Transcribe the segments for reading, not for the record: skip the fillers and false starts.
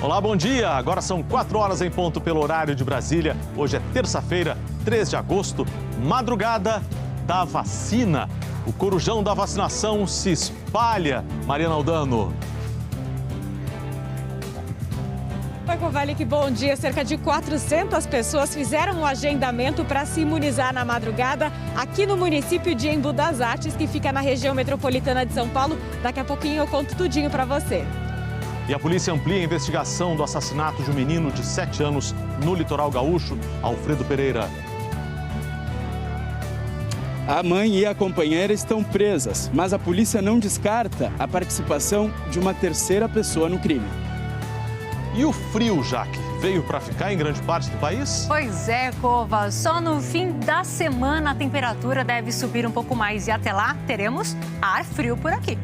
Olá, bom dia. Agora são 4 horas em ponto pelo horário de Brasília. Hoje é terça-feira, 3 de agosto, madrugada da vacina. O corujão da vacinação se espalha. Mariana Aldano. Oi, Kovalik, bom dia. Cerca de 400 pessoas fizeram um agendamento para se imunizar na madrugada aqui no município de Embu das Artes, que fica na região metropolitana de São Paulo. Daqui a pouquinho eu conto tudinho para você. E a polícia amplia a investigação do assassinato de um menino de 7 anos no litoral gaúcho, Alfredo Pereira. A mãe e a companheira estão presas, mas a polícia não descarta a participação de uma terceira pessoa no crime. E o frio, Jaque, veio para ficar em grande parte do país? Pois é, Cova. Só no fim da semana a temperatura deve subir um pouco mais e até lá teremos ar frio por aqui.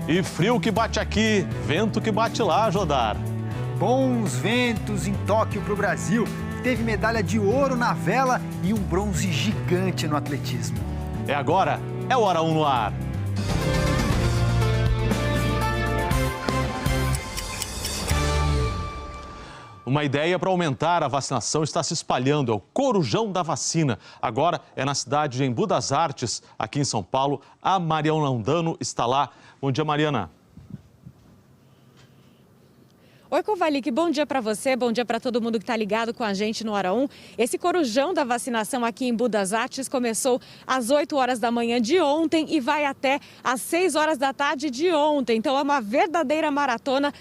E frio que bate aqui, vento que bate lá, Jodar. Bons ventos em Tóquio para o Brasil. Teve medalha de ouro na vela e um bronze gigante no atletismo. É agora, é o Hora 1 no ar. Uma ideia para aumentar a vacinação está se espalhando, é o corujão da vacina. Agora é na cidade de Embu das Artes, aqui em São Paulo. A Mariana Aldano está lá. Bom dia, Mariana. Oi, Kovalik, bom dia para você, bom dia para todo mundo que está ligado com a gente no Hora 1. Esse corujão da vacinação aqui em Embu das Artes começou às 8 horas da manhã de ontem e vai até às 6 horas da tarde de ontem. Então é uma verdadeira maratona.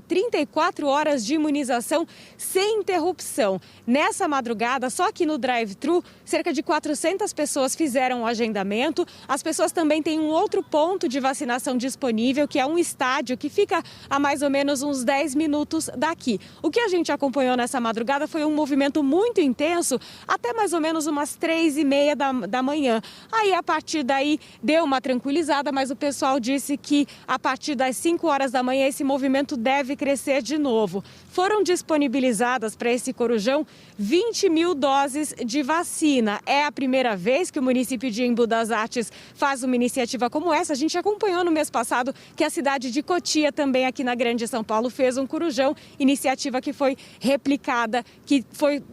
34 horas de imunização sem interrupção. Nessa madrugada, só aqui no drive-thru, cerca de 400 pessoas fizeram o agendamento. As pessoas também têm um outro ponto de vacinação disponível, que é um estádio que fica a mais ou menos uns 10 minutos daqui. O que a gente acompanhou nessa madrugada foi um movimento muito intenso, até mais ou menos umas 3h30 da manhã. Aí, a partir daí, deu uma tranquilizada, mas o pessoal disse que a partir das 5 horas da manhã esse movimento deve crescer de novo. Foram disponibilizadas para esse corujão 20 mil doses de vacina. É a primeira vez que o município de Embu das Artes faz uma iniciativa como essa. A gente acompanhou no mês passado que a cidade de Cotia, também aqui na Grande São Paulo, fez um corujão, iniciativa que foi replicada, que foi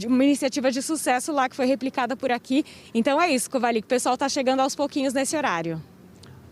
uma iniciativa de sucesso lá, que foi replicada por aqui. Então é isso, Kovalik, o pessoal está chegando aos pouquinhos nesse horário.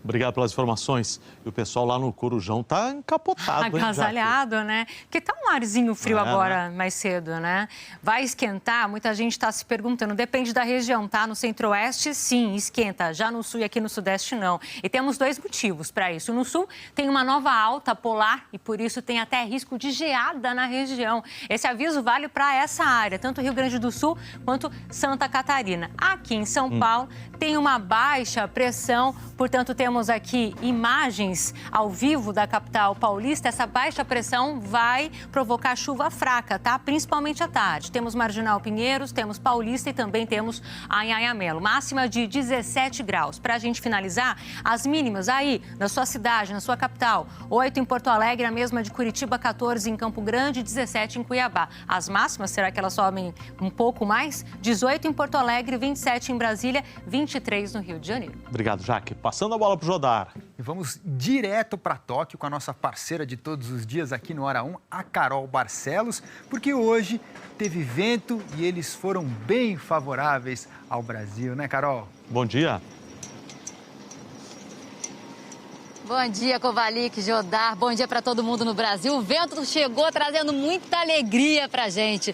Obrigado pelas informações. E o pessoal lá no corujão tá encapotado. Agasalhado, né? Porque tá um arzinho frio agora, mais cedo, né? Vai esquentar? Muita gente está se perguntando. Depende da região, tá? No centro-oeste, sim, esquenta. Já no sul e aqui no sudeste, não. E temos 2 motivos para isso. No sul tem uma nova alta polar e por isso tem até risco de geada na região. Esse aviso vale para essa área, tanto Rio Grande do Sul quanto Santa Catarina. Aqui em São Paulo tem uma baixa pressão, portanto temos aqui imagens ao vivo da capital paulista. Essa baixa pressão vai provocar chuva fraca, tá? Principalmente à tarde. Temos Marginal Pinheiros, temos Paulista e também temos Anhangamelo. Máxima de 17 graus. Para a gente finalizar, as mínimas aí na sua cidade, na sua capital. 8 em Porto Alegre, a mesma de Curitiba, 14 em Campo Grande e 17 em Cuiabá. As máximas, será que elas sobem um pouco mais? 18 em Porto Alegre, 27 em Brasília, 23 no Rio de Janeiro. Obrigado, Jaque. Passando a bola para o Jodar. E vamos direto para Tóquio com a nossa parceira de todos os dias aqui no Hora 1, a Carol Barcelos, porque hoje teve vento e eles foram bem favoráveis ao Brasil, né, Carol? Bom dia. Bom dia, Kovalik, Jodar. Bom dia para todo mundo no Brasil. O vento chegou trazendo muita alegria para a gente.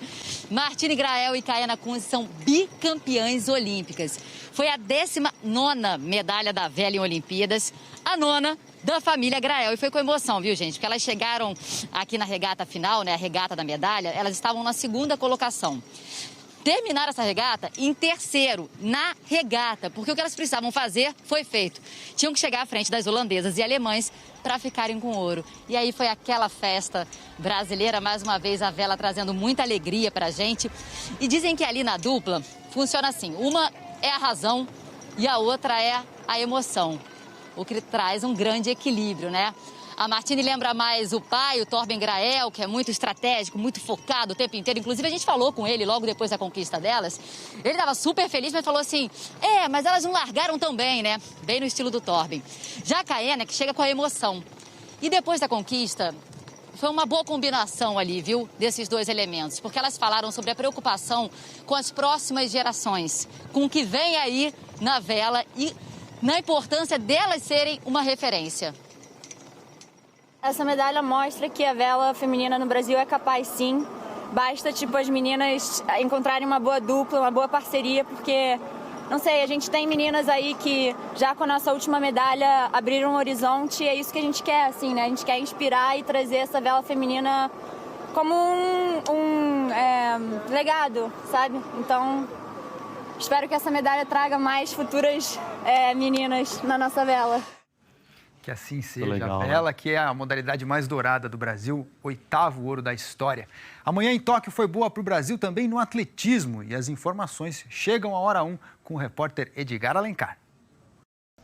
Martine Grael e Kayana Kunze são bicampeãs olímpicas. Foi a 19ª medalha da vela em Olimpíadas, a 9ª da família Grael. E foi com emoção, viu, gente? Porque elas chegaram aqui na regata final, né, a regata da medalha, elas estavam na 2ª colocação. Terminaram essa regata em 3º na regata, porque o que elas precisavam fazer foi feito. Tinham que chegar à frente das holandesas e alemães para ficarem com ouro. E aí foi aquela festa brasileira, mais uma vez a vela trazendo muita alegria para a gente. E dizem que ali na dupla funciona assim, uma é a razão e a outra é a emoção, o que traz um grande equilíbrio, né? A Martine lembra mais o pai, o Torben Grael, que é muito estratégico, muito focado o tempo inteiro. Inclusive, a gente falou com ele logo depois da conquista delas. Ele estava super feliz, mas falou assim, mas elas não largaram tão bem, né? Bem no estilo do Torben. Já a Kayana, que chega com a emoção. E depois da conquista, foi uma boa combinação ali, viu, desses dois elementos, porque elas falaram sobre a preocupação com as próximas gerações, com o que vem aí na vela e na importância delas serem uma referência. Essa medalha mostra que a vela feminina no Brasil é capaz, sim. Basta, as meninas encontrarem uma boa dupla, uma boa parceria, porque, não sei, a gente tem meninas aí que já com a nossa última medalha abriram um horizonte e é isso que a gente quer, assim, né? A gente quer inspirar e trazer essa vela feminina como um legado, sabe? Então, espero que essa medalha traga mais futuras meninas na nossa vela. Que assim seja. Legal, a vela, que é a modalidade mais dourada do Brasil, 8º ouro da história. Amanhã em Tóquio foi boa para o Brasil também no atletismo. E as informações chegam à hora 1 com o repórter Edgar Alencar.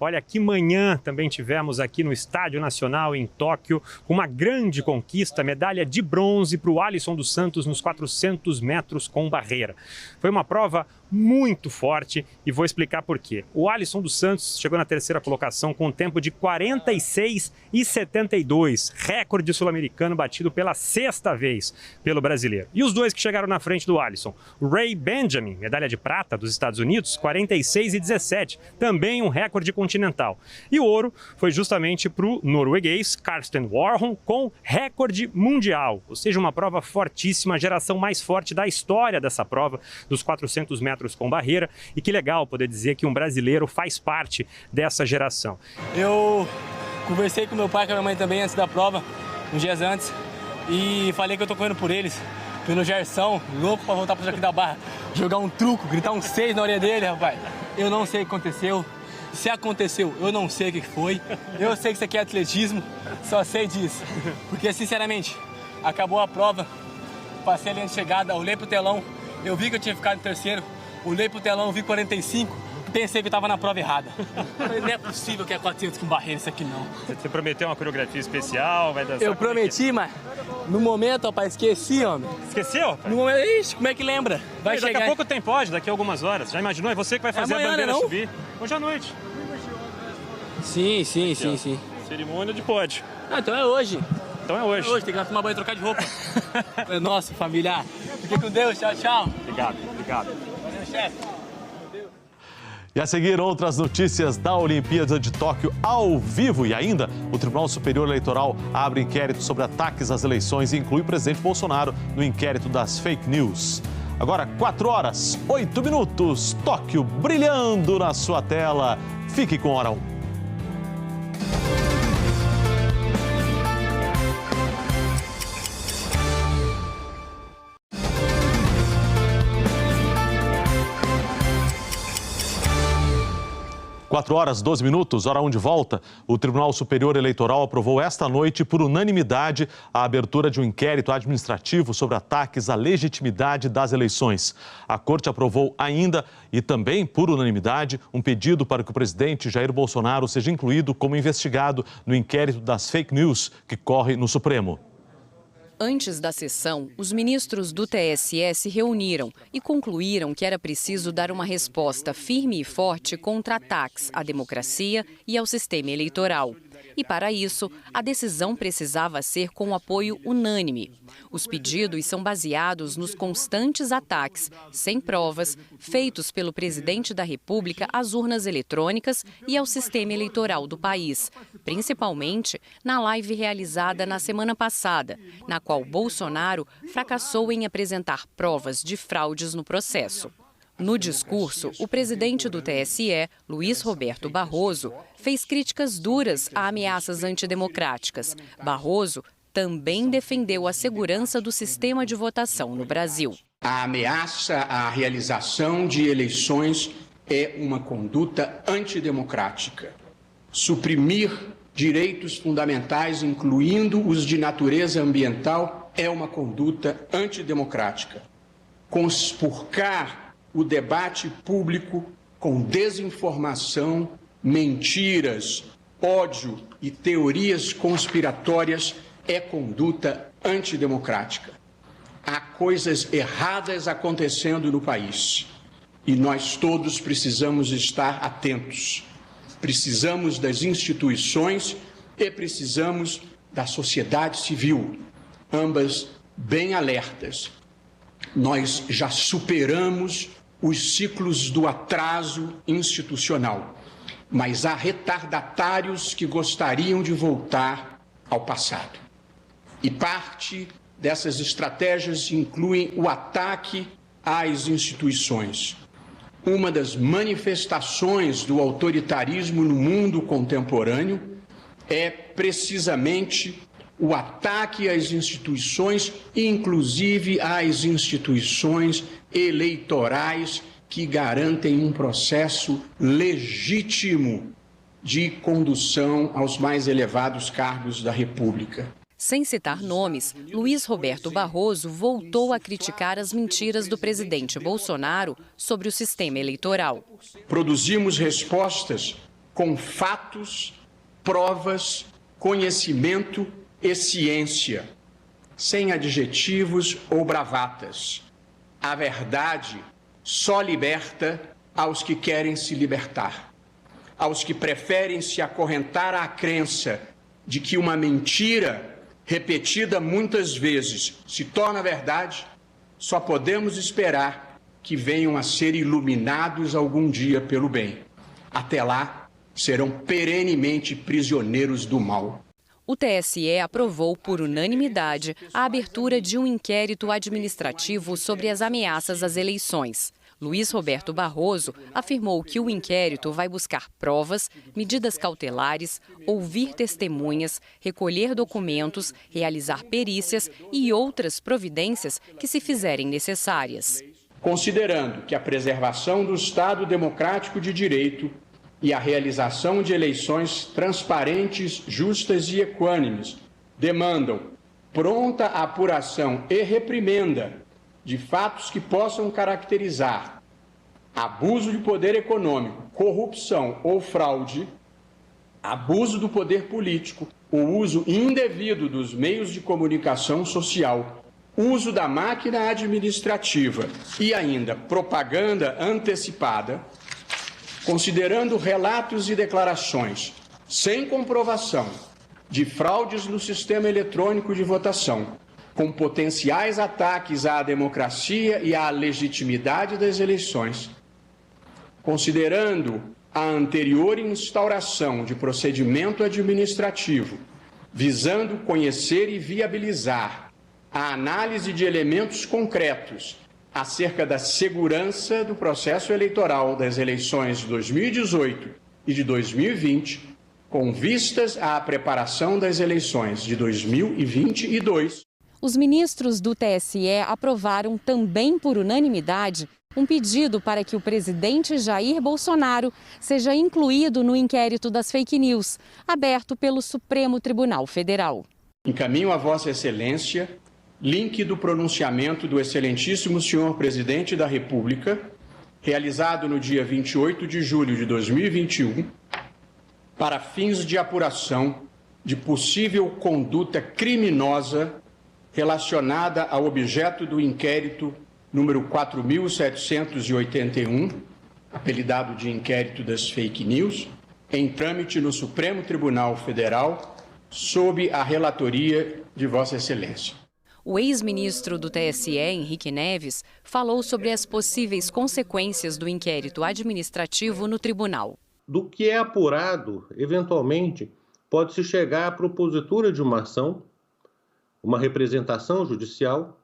Olha, que manhã também tivemos aqui no Estádio Nacional em Tóquio uma grande conquista, medalha de bronze para o Alisson dos Santos nos 400 metros com barreira. Foi uma prova muito forte e vou explicar por quê. O Alisson dos Santos chegou na terceira colocação com um tempo de 46,72, recorde sul-americano batido pela 6ª vez pelo brasileiro. E os dois que chegaram na frente do Alisson, Ray Benjamin, medalha de prata dos Estados Unidos, 46,17, também um recorde continental. E o ouro foi justamente para o norueguês Karsten Warholm com recorde mundial, ou seja, uma prova fortíssima, a geração mais forte da história dessa prova, dos 400 metros com barreira, e que legal poder dizer que um brasileiro faz parte dessa geração. Eu conversei com meu pai e com a minha mãe também antes da prova, uns dias antes, e falei que eu tô correndo por eles, pelo Gersão, louco pra voltar pro Joaquim da Barra, jogar um truco, gritar um 6 na orelha dele, rapaz. Eu não sei o que aconteceu, se aconteceu, eu não sei o que foi, eu sei que isso aqui é atletismo, só sei disso, porque sinceramente, acabou a prova, passei a linha de chegada, olhei pro telão, eu vi que eu tinha ficado em terceiro, olhei pro telão, vi 45, pensei que eu tava na prova errada. Não é possível que é 400 com barreira isso aqui, não. Você prometeu uma coreografia especial, vai dançar? Eu prometi, mas no momento, rapaz, esqueci, homem. Esqueceu? No momento, ixi, como é que lembra? Vai chegar. Daqui a pouco tem pode, daqui a algumas horas. Já imaginou? É você que vai fazer amanhã, a bandeira não? subir. Hoje à noite. Sim. Cerimônia de pode. Ah, então é hoje. Então é hoje. É hoje, tem que ir lá tomar banho e trocar de roupa. É nosso, familiar. Fique com Deus, tchau. Obrigado. Valeu, chefe. E a seguir, outras notícias da Olimpíada de Tóquio ao vivo. E ainda, o Tribunal Superior Eleitoral abre inquérito sobre ataques às eleições e inclui o presidente Bolsonaro no inquérito das fake news. Agora, 4h08, Tóquio brilhando na sua tela. Fique com Hora 1. 4h12, Hora 1 de volta. O Tribunal Superior Eleitoral aprovou esta noite, por unanimidade, a abertura de um inquérito administrativo sobre ataques à legitimidade das eleições. A Corte aprovou ainda, e também por unanimidade, um pedido para que o presidente Jair Bolsonaro seja incluído como investigado no inquérito das fake news que corre no Supremo. Antes da sessão, os ministros do TSE se reuniram e concluíram que era preciso dar uma resposta firme e forte contra ataques à democracia e ao sistema eleitoral. E, para isso, a decisão precisava ser com apoio unânime. Os pedidos são baseados nos constantes ataques, sem provas, feitos pelo presidente da República às urnas eletrônicas e ao sistema eleitoral do país, principalmente na live realizada na semana passada, na qual Bolsonaro fracassou em apresentar provas de fraudes no processo. No discurso, o presidente do TSE, Luiz Roberto Barroso, fez críticas duras a ameaças antidemocráticas. Barroso também defendeu a segurança do sistema de votação no Brasil. A ameaça à realização de eleições é uma conduta antidemocrática. Suprimir direitos fundamentais, incluindo os de natureza ambiental, é uma conduta antidemocrática. Conspurcar o debate público com desinformação, mentiras, ódio e teorias conspiratórias é conduta antidemocrática. Há coisas erradas acontecendo no país e nós todos precisamos estar atentos. Precisamos das instituições e precisamos da sociedade civil. ambas bem alertas. Nós já superamos os ciclos do atraso institucional, mas há retardatários que gostariam de voltar ao passado. E parte dessas estratégias incluem o ataque às instituições. Uma das manifestações do autoritarismo no mundo contemporâneo é precisamente o ataque às instituições, inclusive às instituições eleitorais que garantem um processo legítimo de condução aos mais elevados cargos da República. Sem citar nomes, Luiz Roberto Barroso voltou a criticar as mentiras do presidente Bolsonaro sobre o sistema eleitoral. Produzimos respostas com fatos, provas, conhecimento e ciência, sem adjetivos ou bravatas. A verdade só liberta aos que querem se libertar, aos que preferem se acorrentar à crença de que uma mentira repetida muitas vezes se torna verdade. Só podemos esperar que venham a ser iluminados algum dia pelo bem. Até lá, serão perenemente prisioneiros do mal. O TSE aprovou por unanimidade a abertura de um inquérito administrativo sobre as ameaças às eleições. Luiz Roberto Barroso afirmou que o inquérito vai buscar provas, medidas cautelares, ouvir testemunhas, recolher documentos, realizar perícias e outras providências que se fizerem necessárias. Considerando que a preservação do Estado democrático de direito e a realização de eleições transparentes, justas e equânimes demandam pronta apuração e reprimenda de fatos que possam caracterizar abuso de poder econômico, corrupção ou fraude, abuso do poder político, o uso indevido dos meios de comunicação social, uso da máquina administrativa e ainda propaganda antecipada, considerando relatos e declarações sem comprovação de fraudes no sistema eletrônico de votação, com potenciais ataques à democracia e à legitimidade das eleições, considerando a anterior instauração de procedimento administrativo, visando conhecer e viabilizar a análise de elementos concretos acerca da segurança do processo eleitoral das eleições de 2018 e de 2020, com vistas à preparação das eleições de 2022. Os ministros do TSE aprovaram também por unanimidade um pedido para que o presidente Jair Bolsonaro seja incluído no inquérito das fake news, aberto pelo Supremo Tribunal Federal. Encaminho a Vossa Excelência link do pronunciamento do excelentíssimo senhor presidente da República, realizado no dia 28 de julho de 2021, para fins de apuração de possível conduta criminosa relacionada ao objeto do inquérito número 4.781, apelidado de inquérito das fake news, em trâmite no Supremo Tribunal Federal, sob a relatoria de Vossa Excelência. O ex-ministro do TSE, Henrique Neves, falou sobre as possíveis consequências do inquérito administrativo no tribunal. Do que é apurado, eventualmente, pode-se chegar à propositura de uma ação, uma representação judicial,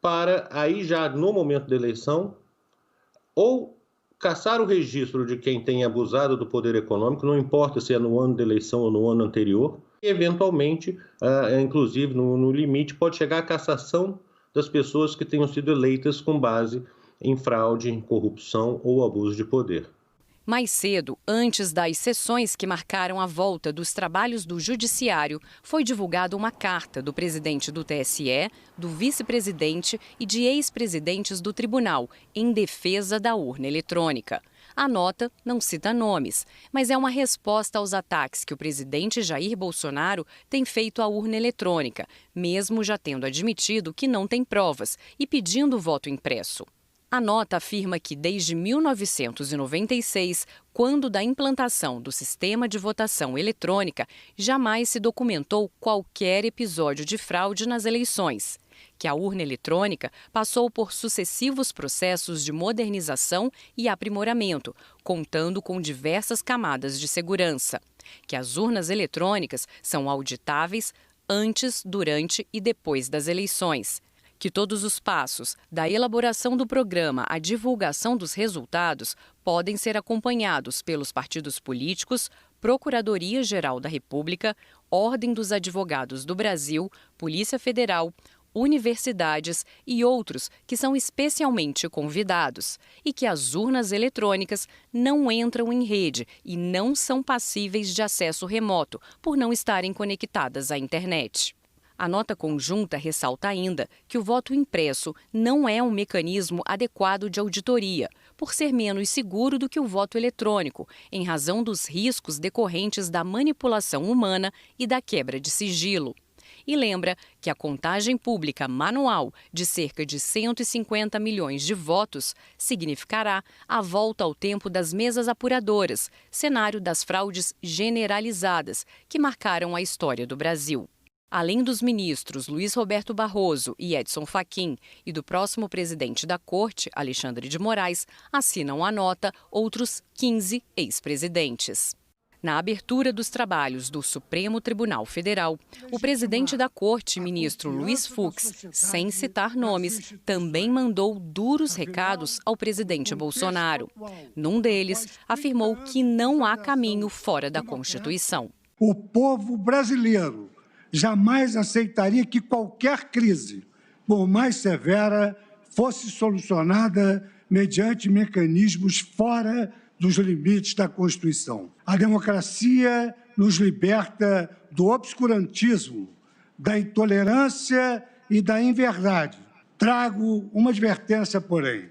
para aí já no momento da eleição, ou cassar o registro de quem tem abusado do poder econômico, não importa se é no ano da eleição ou no ano anterior, e eventualmente, inclusive no limite, pode chegar à cassação das pessoas que tenham sido eleitas com base em fraude, em corrupção ou abuso de poder. Mais cedo, antes das sessões que marcaram a volta dos trabalhos do Judiciário, foi divulgada uma carta do presidente do TSE, do vice-presidente e de ex-presidentes do tribunal, em defesa da urna eletrônica. A nota não cita nomes, mas é uma resposta aos ataques que o presidente Jair Bolsonaro tem feito à urna eletrônica, mesmo já tendo admitido que não tem provas e pedindo voto impresso. A A nota afirma que desde 1996, quando da implantação do sistema de votação eletrônica, jamais se documentou qualquer episódio de fraude nas eleições, que a urna eletrônica passou por sucessivos processos de modernização e aprimoramento, contando com diversas camadas de segurança, que as urnas eletrônicas são auditáveis antes, durante e depois das eleições, que todos os passos, da elaboração do programa à divulgação dos resultados, podem ser acompanhados pelos partidos políticos, Procuradoria-Geral da República, Ordem dos Advogados do Brasil, Polícia Federal, universidades e outros que são especialmente convidados, e que as urnas eletrônicas não entram em rede e não são passíveis de acesso remoto por não estarem conectadas à internet. A nota conjunta ressalta ainda que o voto impresso não é um mecanismo adequado de auditoria, por ser menos seguro do que o voto eletrônico, em razão dos riscos decorrentes da manipulação humana e da quebra de sigilo. E lembra que a contagem pública manual de cerca de 150 milhões de votos significará a volta ao tempo das mesas apuradoras, cenário das fraudes generalizadas que marcaram a história do Brasil. Além dos ministros Luiz Roberto Barroso e Edson Fachin e do próximo presidente da Corte, Alexandre de Moraes, assinam a nota outros 15 ex-presidentes. Na abertura dos trabalhos do Supremo Tribunal Federal, o presidente da Corte, ministro Luiz Fux, sem citar nomes, também mandou duros recados ao presidente Bolsonaro. Num deles, afirmou que não há caminho fora da Constituição. O povo brasileiro jamais aceitaria que qualquer crise, por mais severa, fosse solucionada mediante mecanismos fora dos limites da Constituição. A democracia nos liberta do obscurantismo, da intolerância e da inverdade. Trago uma advertência, porém.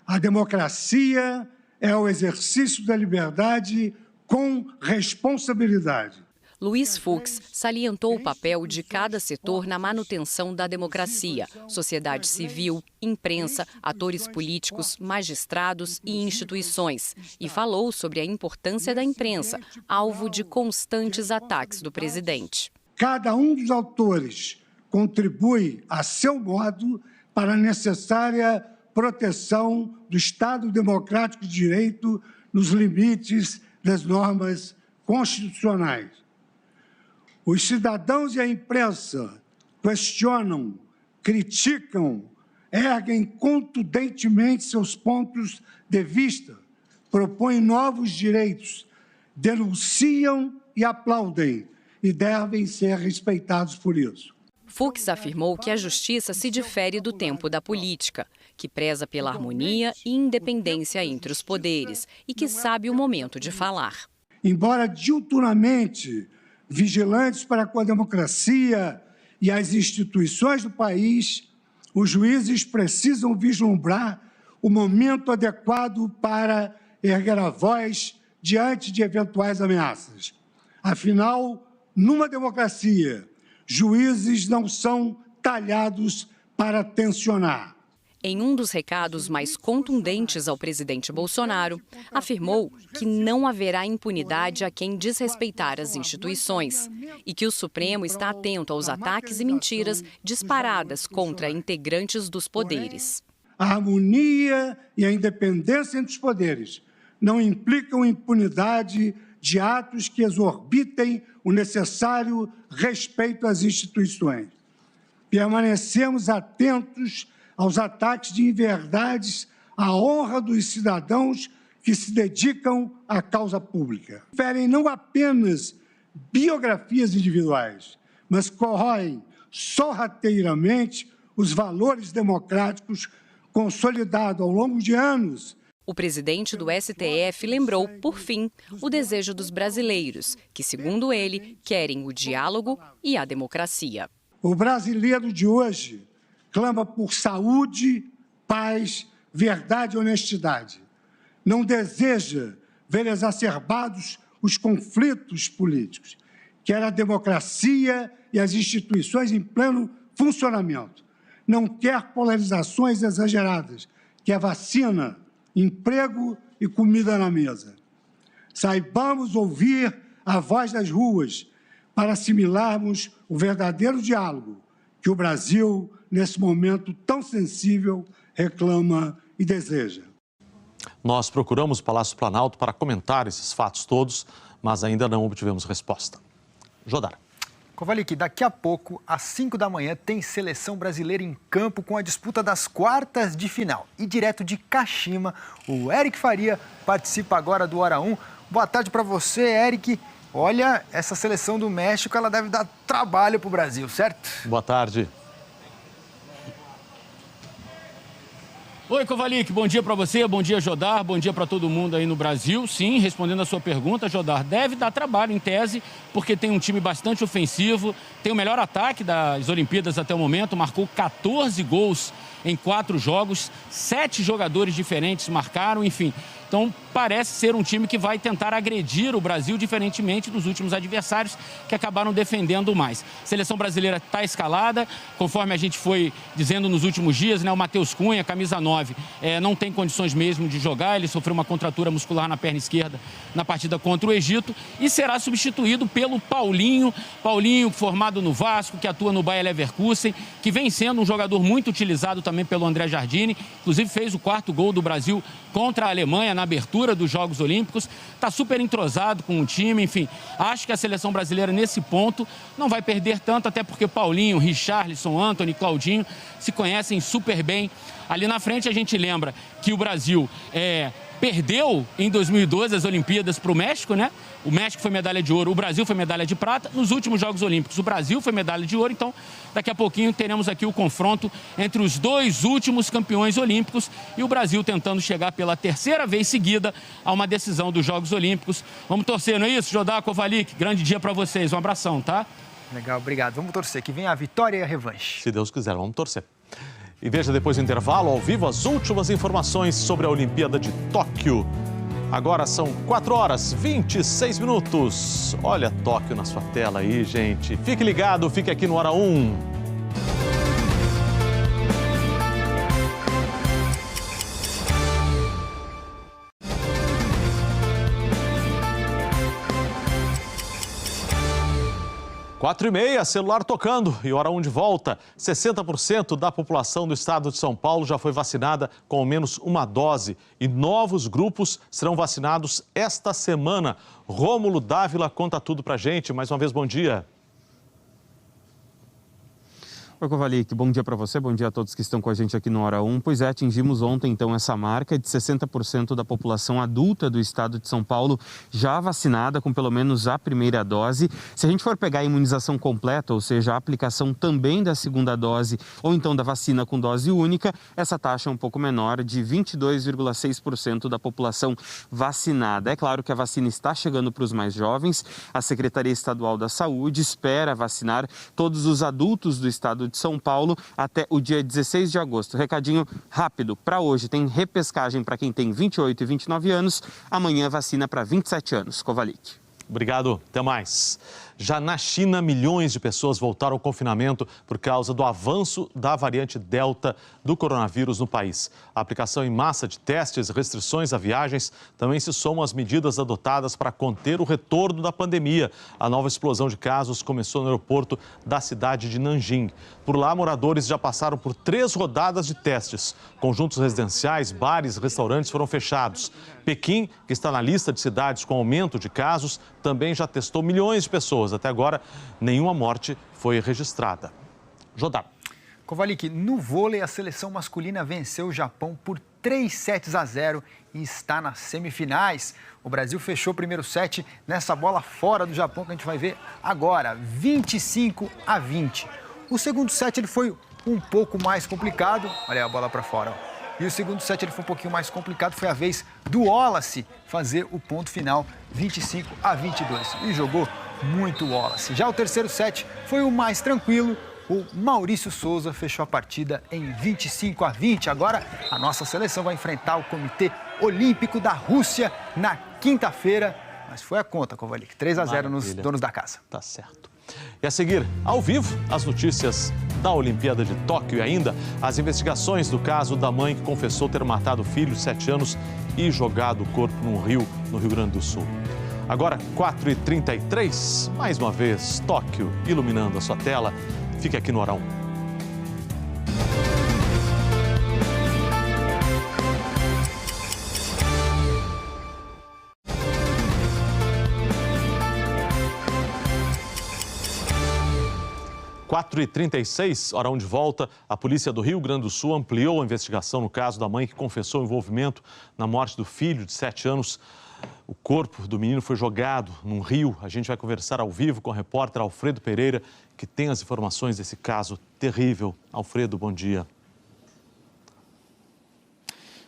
A democracia é o exercício da liberdade com responsabilidade. Luiz Fux salientou o papel de cada setor na manutenção da democracia: sociedade civil, imprensa, atores políticos, magistrados e instituições, e falou sobre a importância da imprensa, alvo de constantes ataques do presidente. Cada um dos autores contribui, a seu modo, para a necessária proteção do Estado Democrático de Direito nos limites das normas constitucionais. Os cidadãos e a imprensa questionam, criticam, erguem contundentemente seus pontos de vista, propõem novos direitos, denunciam e aplaudem, e devem ser respeitados por isso. Fux afirmou que a justiça se difere do tempo da política, que preza pela harmonia e independência entre os poderes e que sabe o momento de falar. Embora diuturnamente vigilantes para com a democracia e as instituições do país, os juízes precisam vislumbrar o momento adequado para erguer a voz diante de eventuais ameaças. Afinal, numa democracia, juízes não são talhados para tensionar. Em um dos recados mais contundentes ao presidente Bolsonaro, afirmou que não haverá impunidade a quem desrespeitar as instituições e que o Supremo está atento aos ataques e mentiras disparadas contra integrantes dos poderes. A harmonia e a independência entre os poderes não implicam impunidade de atos que exorbitem o necessário respeito às instituições. Permanecemos atentos aos ataques de inverdades à honra dos cidadãos que se dedicam à causa pública. Ferem não apenas biografias individuais, mas corroem sorrateiramente os valores democráticos consolidados ao longo de anos. O presidente do STF lembrou, por fim, o desejo dos brasileiros, que, segundo ele, querem o diálogo e a democracia. O brasileiro de hoje clama por saúde, paz, verdade e honestidade. Não deseja ver exacerbados os conflitos políticos. Quer a democracia e as instituições em pleno funcionamento. Não quer polarizações exageradas. que é vacina, emprego e comida na mesa. Saibamos ouvir a voz das ruas para assimilarmos o verdadeiro diálogo que o Brasil, nesse momento tão sensível, reclama e deseja. Nós procuramos o Palácio Planalto para comentar esses fatos todos, mas ainda não obtivemos resposta. Jodar. Kovalik, daqui a pouco, às 5 da manhã, tem seleção brasileira em campo com a disputa das quartas de final. E direto de Kashima, o Eric Faria participa agora do Hora 1. Boa tarde para você, Eric. Olha, essa seleção do México, ela deve dar trabalho para o Brasil, certo? Boa tarde. Oi, Kovalik, bom dia para você, bom dia, Jodar, bom dia para todo mundo aí no Brasil. Sim, respondendo a sua pergunta, Jodar, deve dar trabalho em tese, porque tem um time bastante ofensivo, tem o melhor ataque das Olimpíadas até o momento, marcou 14 gols em 4 jogos, 7 jogadores diferentes marcaram, enfim. Então, parece ser um time que vai tentar agredir o Brasil, diferentemente dos últimos adversários que acabaram defendendo mais. A seleção brasileira está escalada, conforme a gente foi dizendo nos últimos dias, né? O Matheus Cunha, camisa 9, não tem condições mesmo de jogar, ele sofreu uma contratura muscular na perna esquerda na partida contra o Egito e será substituído pelo Paulinho, formado no Vasco, que atua no Bayer Leverkusen, que vem sendo um jogador muito utilizado também pelo André Jardine, inclusive fez o 4º gol do Brasil contra a Alemanha na abertura dos Jogos Olímpicos, está super entrosado com o time, enfim, acho que a seleção brasileira nesse ponto não vai perder tanto, até porque Paulinho, Richarlison, Antony, Claudinho se conhecem super bem. Ali na frente a gente lembra que o Brasil perdeu em 2012 as Olimpíadas para o México, né? O México foi medalha de ouro, o Brasil foi medalha de prata. Nos últimos Jogos Olímpicos, o Brasil foi medalha de ouro. Então, daqui a pouquinho teremos aqui o confronto entre os 2 últimos campeões olímpicos e o Brasil tentando chegar pela 3ª vez seguida a uma decisão dos Jogos Olímpicos. Vamos torcer, não é isso, Jodar, Kovalik? Grande dia para vocês. Um abração, tá? Legal, obrigado. Vamos torcer, que venha a vitória e a revanche. Se Deus quiser, vamos torcer. E veja depois do intervalo, ao vivo, as últimas informações sobre a Olimpíada de Tóquio. Agora são 4h26. Olha Tóquio na sua tela aí, gente. Fique ligado, fique aqui no Hora 1. Quatro e meia, celular tocando e Hora 1 de volta. 60% da população do estado de São Paulo já foi vacinada com ao menos uma dose e novos grupos serão vacinados esta semana. Rômulo Dávila conta tudo pra gente. Mais uma vez, bom dia. Oi, Kovalik, bom dia para você, bom dia a todos que estão com a gente aqui no Hora 1. Pois é, atingimos ontem, então, essa marca de 60% da população adulta do estado de São Paulo já vacinada com pelo menos a primeira dose. Se a gente for pegar a imunização completa, ou seja, a aplicação também da segunda dose ou então da vacina com dose única, essa taxa é um pouco menor, de 22,6% da população vacinada. É claro que a vacina está chegando para os mais jovens. A Secretaria Estadual da Saúde espera vacinar todos os adultos do estado de São Paulo até o dia 16 de agosto. Recadinho rápido para hoje, tem repescagem para quem tem 28 e 29 anos, amanhã vacina para 27 anos. Kovalik. Obrigado, até mais. Já na China, milhões de pessoas voltaram ao confinamento por causa do avanço da variante Delta do coronavírus no país. A aplicação em massa de testes e restrições a viagens também se somam às medidas adotadas para conter o retorno da pandemia. A nova explosão de casos começou no aeroporto da cidade de Nanjing. Por lá, moradores já passaram por 3 rodadas de testes. Conjuntos residenciais, bares, restaurantes foram fechados. Pequim, que está na lista de cidades com aumento de casos, também já testou milhões de pessoas. Até agora, nenhuma morte foi registrada. Jodar. Kovalik, no vôlei, a seleção masculina venceu o Japão por 3-0 e está nas semifinais. O Brasil fechou o primeiro set nessa bola fora do Japão, que a gente vai ver agora, 25-20. O segundo set ele foi um pouco mais complicado. Olha a bola para fora, ó. E o segundo set ele foi um pouquinho mais complicado. Foi a vez do Wallace fazer o ponto final, 25-22. E jogou muito o Wallace. Já o terceiro set foi o mais tranquilo. O Maurício Souza fechou a partida em 25-20. Agora a nossa seleção vai enfrentar o Comitê Olímpico da Rússia na quinta-feira. Mas foi a conta, Kovalik. 3-0 nos donos da casa. Tá certo. E a seguir, ao vivo, as notícias da Olimpíada de Tóquio e ainda as investigações do caso da mãe que confessou ter matado o filho de 7 anos e jogado o corpo num rio, no Rio Grande do Sul. Agora, 4h33, mais uma vez, Tóquio iluminando a sua tela. Fique aqui no Hora 1. Quatro e 36, Hora 1 de volta. A polícia do Rio Grande do Sul ampliou a investigação no caso da mãe que confessou o envolvimento na morte do filho de 7 anos. O corpo do menino foi jogado num rio. A gente vai conversar ao vivo com o repórter Alfredo Pereira, que tem as informações desse caso terrível. Alfredo, bom dia.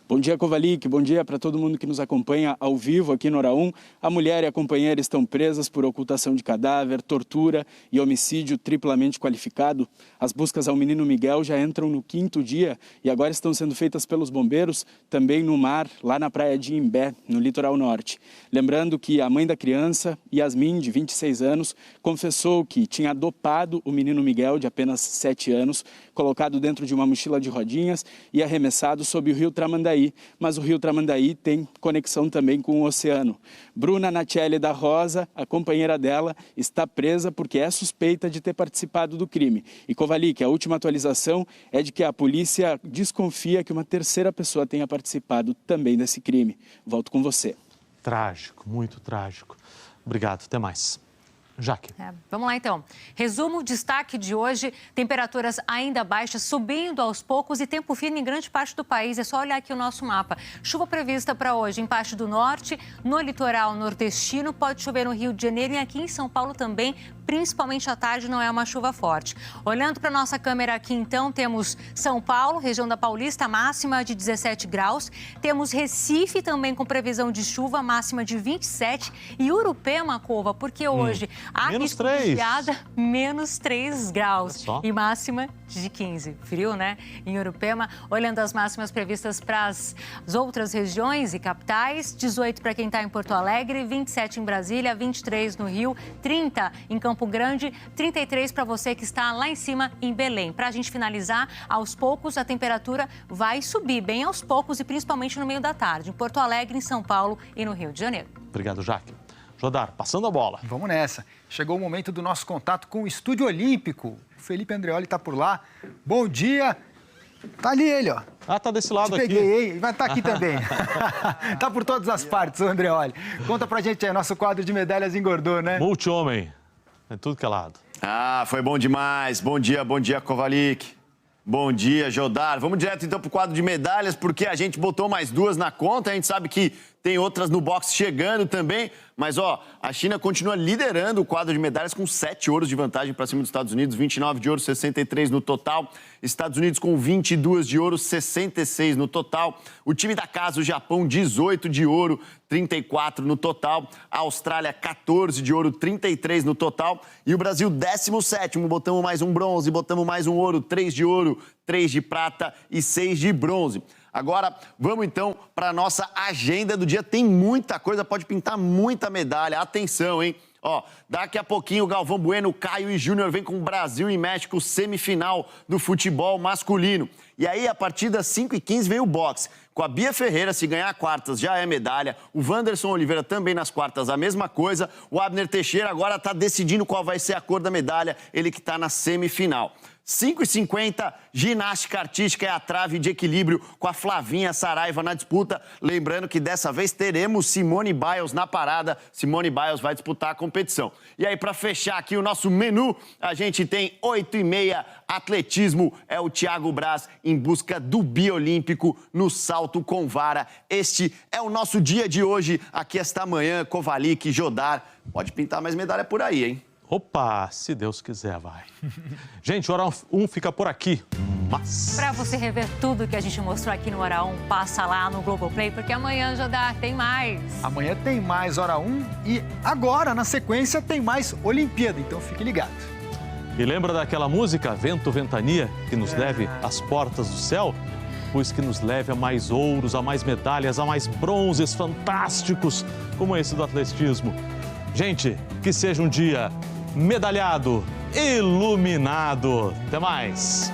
Bom dia, Kovalik. Bom dia para todo mundo que nos acompanha ao vivo aqui no Hora 1. A mulher e a companheira estão presas por ocultação de cadáver, tortura e homicídio triplamente qualificado. As buscas ao menino Miguel já entram no 5º dia e agora estão sendo feitas pelos bombeiros também no mar, lá na praia de Imbé, no litoral norte. Lembrando que a mãe da criança, Yasmin, de 26 anos, confessou que tinha dopado o menino Miguel, de apenas 7 anos, colocado dentro de uma mochila de rodinhas e arremessado sob o rio Tramandaí. Mas o rio Tramandaí tem conexão também com o oceano. Bruna Nachelli da Rosa, a companheira dela, está presa porque é suspeita de ter participado do crime. E Kovalik, a última atualização é de que a polícia desconfia que uma terceira pessoa tenha participado também desse crime. Volto com você. Trágico, muito trágico. Obrigado, até mais. Jaque. Vamos lá, então. Resumo, destaque de hoje, temperaturas ainda baixas, subindo aos poucos e tempo firme em grande parte do país. É só olhar aqui o nosso mapa. Chuva prevista para hoje em parte do norte, no litoral nordestino, pode chover no Rio de Janeiro e aqui em São Paulo também, principalmente à tarde, não é uma chuva forte. Olhando para a nossa câmera aqui, então, temos São Paulo, região da Paulista, máxima de 17 graus. Temos Recife também com previsão de chuva, máxima de 27. E Urupema, Cova, porque hoje há risco de geada, menos 3 graus e máxima de 15. Frio, né? Em Urupema, olhando as máximas previstas para as outras regiões e capitais, 18 para quem está em Porto Alegre, 27 em Brasília, 23 no Rio, 30 em Campo Grande, 33 para você que está lá em cima em Belém. Para a gente finalizar, aos poucos a temperatura vai subir, bem aos poucos e principalmente no meio da tarde, em Porto Alegre, em São Paulo e no Rio de Janeiro. Obrigado, Jaque. Jodar, passando a bola. Vamos nessa. Chegou o momento do nosso contato com o Estúdio Olímpico. O Felipe Andreoli está por lá. Bom dia. Tá ali ele, ó. Ah, tá desse lado aqui. Peguei, hein? Vai estar aqui também. Tá por todas as partes, o Andreoli. Conta pra gente aí, nosso quadro de medalhas engordou, né? Multi-homem. É tudo que é lado. Ah, foi bom demais. Bom dia, Kovalik. Bom dia, Jodar. Vamos direto então pro quadro de medalhas, porque a gente botou mais 2 na conta. A gente sabe que tem outras no boxe chegando também. Mas, ó, a China continua liderando o quadro de medalhas com 7 ouros de vantagem para cima dos Estados Unidos. 29 de ouro, 63 no total. Estados Unidos com 22 de ouro, 66 no total. O time da casa, o Japão, 18 de ouro, 34 no total. A Austrália, 14 de ouro, 33 no total. E o Brasil, 17º. Botamos mais um bronze, botamos mais um ouro, 3 de ouro, 3 de prata e 6 de bronze. Agora, vamos então para a nossa agenda do dia. Tem muita coisa, pode pintar muita medalha. Atenção, hein? Ó, daqui a pouquinho o Galvão Bueno, Caio e Júnior vem com o Brasil e México, semifinal do futebol masculino. E aí, a partir das 5h15 vem o boxe. Com a Bia Ferreira, se ganhar quartas, já é medalha. O Wanderson Oliveira também nas quartas, a mesma coisa. O Abner Teixeira agora está decidindo qual vai ser a cor da medalha, ele que está na semifinal. 5h50, ginástica artística é a trave de equilíbrio com a Flavinha Saraiva na disputa. Lembrando que dessa vez teremos Simone Biles na parada. Simone Biles vai disputar a competição. E aí, para fechar aqui o nosso menu, a gente tem 8h30, atletismo. É o Thiago Braz em busca do biolímpico no salto com vara. Este é o nosso dia de hoje, aqui esta manhã, Kovalik, Jodar. Pode pintar mais medalha por aí, hein? Opa, se Deus quiser, vai. Gente, o Hora 1 fica por aqui, mas... Para você rever tudo que a gente mostrou aqui no Hora 1, passa lá no Globoplay, porque amanhã, Jodar, tem mais. Amanhã tem mais Hora 1 e agora, na sequência, tem mais Olimpíada, então fique ligado. E lembra daquela música, Vento, Ventania, que nos leve às portas do céu? Pois que nos leve a mais ouros, a mais medalhas, a mais bronzes fantásticos, como esse do atletismo. Gente, que seja um dia medalhado iluminado. Até mais.